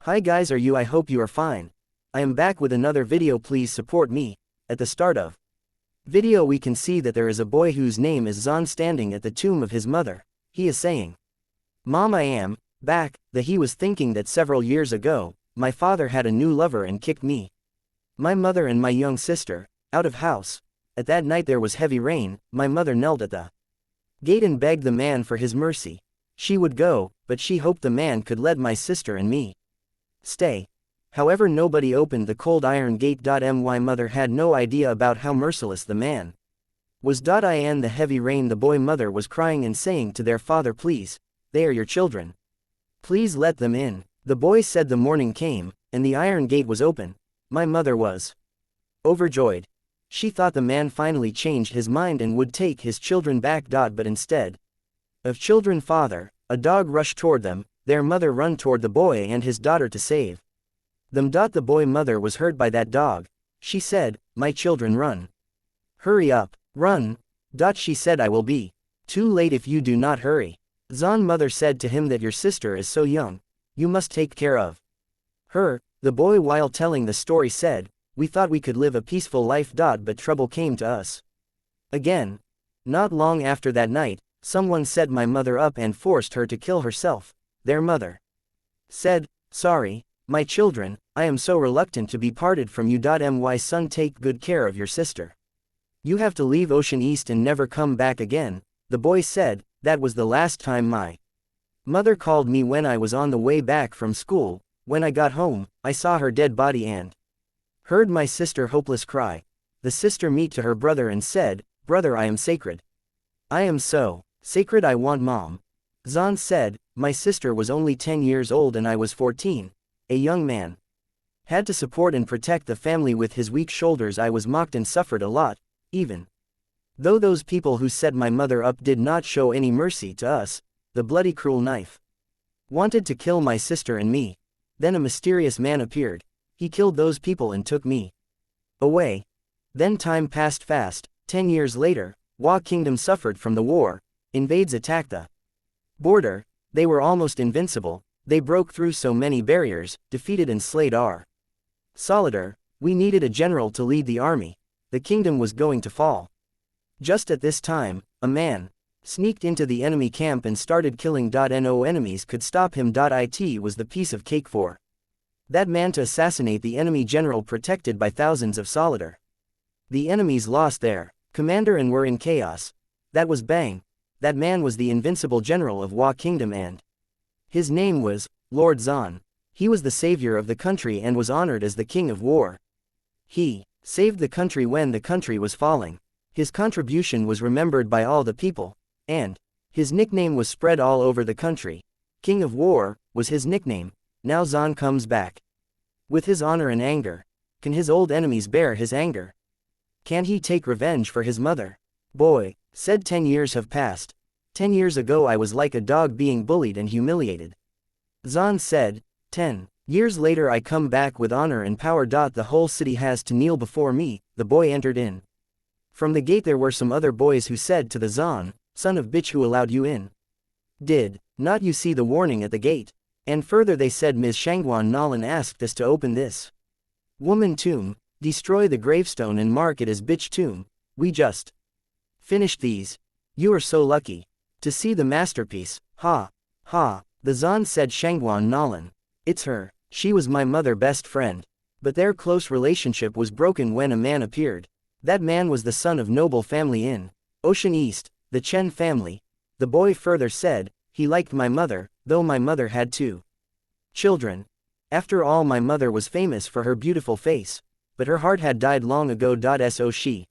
Hi guys, I hope you are fine. I am back with another video. Please support me. At the start of video we can see that there is a boy whose name is Zon standing at the tomb of his mother. He is saying, "Mom, I am back." That he was thinking that several years ago, my father had a new lover and kicked me, my mother and my young sister, out of house. At that night there was heavy rain. My mother knelt at the gate and begged the man for his mercy. She would go, but she hoped the man could let my sister and me stay. However, nobody opened the cold iron gate. My mother had no idea about how merciless the man was. In the heavy rain the boy mother was crying and saying to their father, "Please, they are your children. Please let them in." The boy said the morning came, and the iron gate was open. My mother was overjoyed. She thought the man finally changed his mind and would take his children back. But instead of children father, a dog rushed toward them. Their mother ran toward the boy and his daughter to save them. The boy mother was hurt by that dog. She said, "My children, run. Hurry up, run." She said, "I will be too late if you do not hurry." Zon mother said to him that your sister is so young, you must take care of her. The boy, while telling the story, said, "We thought we could live a peaceful life. But trouble came to us again." Not long after that night, someone set my mother up and forced her to kill herself. Their mother said, "Sorry, my children, I am so reluctant to be parted from you. My son, take good care of your sister. You have to leave Ocean East and never come back again." The boy said, "That was the last time my mother called me when I was on the way back from school. When I got home, I saw her dead body and heard my sister hopeless cry. The sister met to her brother and said, 'Brother, I am sacred. I am so sacred, I want Mom.'" Zon said, "My sister was only 10 years old and I was 14. A young man had to support and protect the family with his weak shoulders. I was mocked and suffered a lot, even though those people who set my mother up did not show any mercy to us. The bloody cruel knife wanted to kill my sister and me. Then a mysterious man appeared. He killed those people and took me away. Then time passed fast. 10 years later, Wa Kingdom suffered from the war. Invades attacked the border. They were almost invincible. They broke through so many barriers, defeated and slayed our Solidar. We needed a general to lead the army. The kingdom was going to fall. Just at this time, a man sneaked into the enemy camp and started killing. No enemies could stop him. It was the piece of cake for that man to assassinate the enemy general protected by thousands of Solidar. The enemies lost their commander and were in chaos. That was Bang. That man was the invincible general of Wa Kingdom and his name was Lord Zon. He was the savior of the country and was honored as the king of war. He saved the country when the country was falling. His contribution was remembered by all the people, and his nickname was spread all over the country. King of War was his nickname. Now Zon comes back with his honor and anger. Can his old enemies bear his anger? Can he take revenge for his mother? Boy said, 10 years have passed. 10 years ago I was like a dog being bullied and humiliated. Zon said, 10 years later I come back with honor and power. The whole city has to kneel before me." The boy entered in. From the gate there were some other boys who said to the Zon, "Son of bitch, who allowed you in? Did not you see the warning at the gate?" And further they said, "Ms. Shangguan Nalan asked us to open this woman tomb, destroy the gravestone and mark it as bitch tomb. We just finished these. You are so lucky to see the masterpiece. Ha, ha." The Zon said, "Shangguan Nalan. It's her. She was my mother best friend. But their close relationship was broken when a man appeared. That man was the son of noble family in Ocean East, the Chen family." The boy further said, "He liked my mother, though my mother had 2 children. After all, my mother was famous for her beautiful face, but her heart had died long ago. So she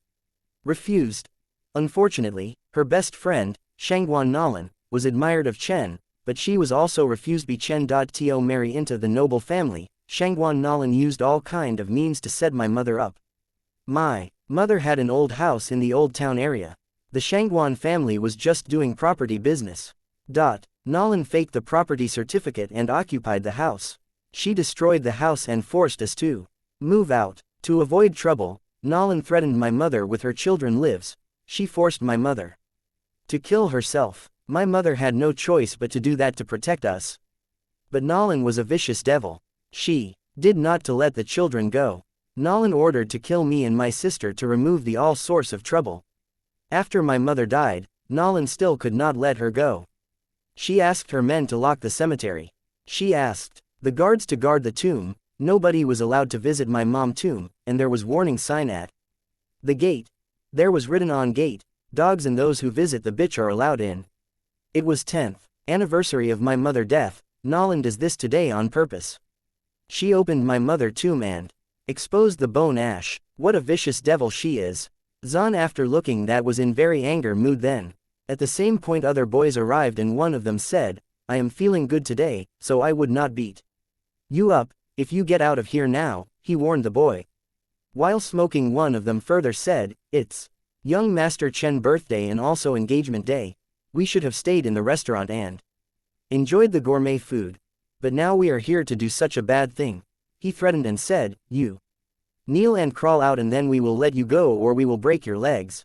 refused. Unfortunately, her best friend, Shangguan Nalan, was admired of Chen, but she was also refused by Chen. To marry into the noble family, Shangguan Nalan used all kind of means to set my mother up. My mother had an old house in the old town area. The Shangguan family was just doing property business. Nalan faked the property certificate and occupied the house. She destroyed the house and forced us to move out. To avoid trouble, Nalan threatened my mother with her children lives. She forced my mother to kill herself. My mother had no choice but to do that to protect us. But Nalan was a vicious devil. She did not to let the children go. Nolan ordered to kill me and my sister to remove the all source of trouble. After my mother died, Nolan still could not let her go. She asked her men to lock the cemetery. She asked the guards to guard the tomb. Nobody was allowed to visit my mom's tomb, and there was warning sign at the gate. There was written on gate, dogs and those who visit the bitch are allowed in. It was 10th anniversary of my mother death. Nolan does this today on purpose. She opened my mother tomb and exposed the bone ash. What a vicious devil she is. Zahn, after looking that, was in very anger mood then. At the same point other boys arrived and one of them said, I am feeling good today, so I would not beat you up, if you get out of here now, he warned the boy. While smoking, one of them further said, it's young Master Chen birthday and also engagement day. We should have stayed in the restaurant and enjoyed the gourmet food. But now we are here to do such a bad thing. He threatened and said, you kneel and crawl out and then we will let you go or we will break your legs.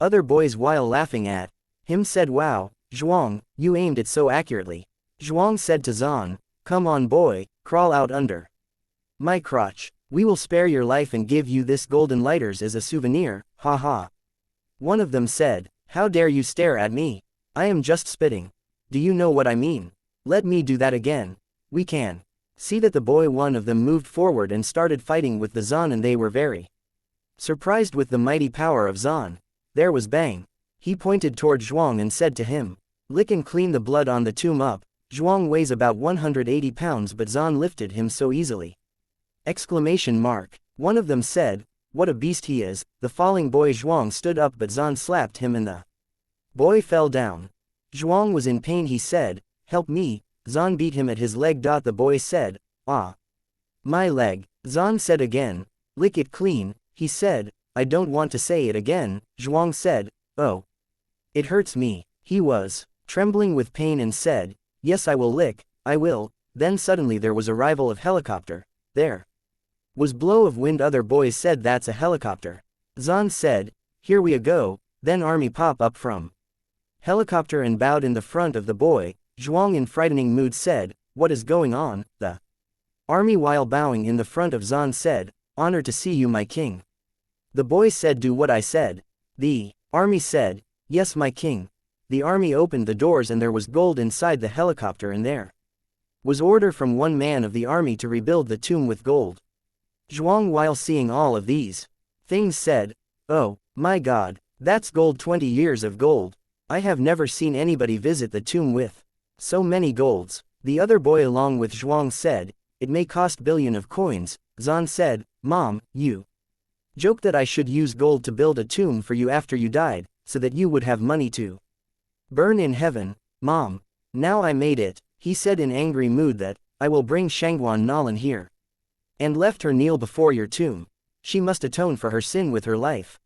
Other boys, while laughing at him, said, wow, Zhuang, you aimed it so accurately. Zhuang said to Zahn, come on boy, crawl out under my crotch. We will spare your life and give you this golden lighters as a souvenir, ha ha. One of them said, how dare you stare at me? I am just spitting. Do you know what I mean? Let me do that again. We can see that the boy, one of them, moved forward and started fighting with the Zahn, and they were very surprised with the mighty power of Zahn. There was bang. He pointed toward Zhuang and said to him, lick and clean the blood on the tomb up. Zhuang weighs about 180 pounds but Zahn lifted him so easily. Exclamation mark. One of them said, what a beast he is. The falling boy Zhuang stood up but Zahn slapped him and the boy fell down. Zhuang was in pain. He said, help me. Zahn beat him at his leg. The boy said, ah, my leg. Zahn said again, lick it clean. He said, I don't want to say it again. Zhuang said, oh, it hurts me. He was trembling with pain and said, yes, I will lick, I will. Then suddenly there was arrival of helicopter. There was blow of wind. Other boys said, that's a helicopter. Zahn said, here we go. Then army pop up from helicopter and bowed in the front of the boy. Zhuang, in frightening mood, said, what is going on? The army, while bowing in the front of Zahn, said, honor to see you, my king. The boy said, do what I said. The army said, yes, my king. The army opened the doors and there was gold inside the helicopter, and there was order from one man of the army to rebuild the tomb with gold. Zhuang, while seeing all of these things, said, oh, my God, that's gold, 20 years of gold. I have never seen anybody visit the tomb with so many golds. The other boy along with Zhuang said, it may cost billion of coins. Zahn said, Mom, you joked that I should use gold to build a tomb for you after you died, so that you would have money to burn in heaven. Mom, now I made it. He said in angry mood that, I will bring Shangguan Nolan here and left her kneel before your tomb. She must atone for her sin with her life.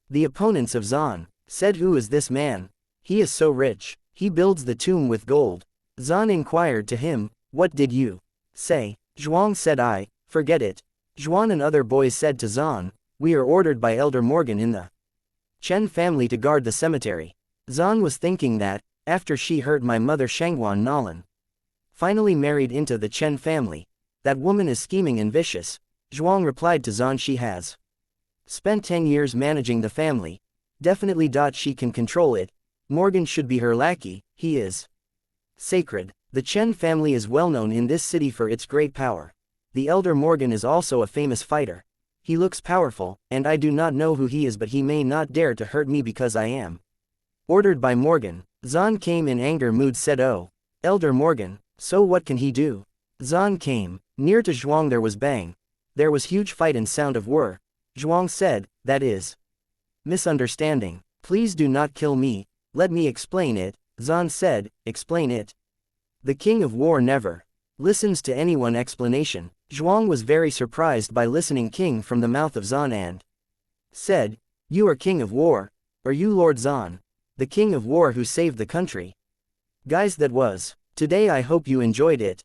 The opponents of Zahn said, who is this man? He is so rich. He builds the tomb with gold. Zahn inquired to him, what did you say? Zhuang said, I forget it. Zhuan and other boys said to Zahn, we are ordered by Elder Morgan in the Chen family to guard the cemetery. Zahn was thinking that, after she hurt my mother Shangguan Nolan finally married into the Chen family, that woman is scheming and vicious. Zhuang replied to Zahn, she has spent 10 years managing the family. Definitely. She can control it. Morgan should be her lackey. He is sacred. The Chen family is well known in this city for its great power. The elder Morgan is also a famous fighter. He looks powerful, and I do not know who he is, but he may not dare to hurt me because I am ordered by Morgan. Zahn came in anger mood, said, oh, Elder Morgan, so what can he do? Zahn came near to Zhuang. There was bang. There was huge fight and sound of whir. Zhuang said, that is misunderstanding. Please do not kill me. Let me explain it. Zahn said, explain it. The king of war never listens to anyone explanation. Zhuang was very surprised by listening king from the mouth of Zahn and said, you are king of war? Are you Lord Zahn, the king of war who saved the country? Guys, that was today. I hope you enjoyed it.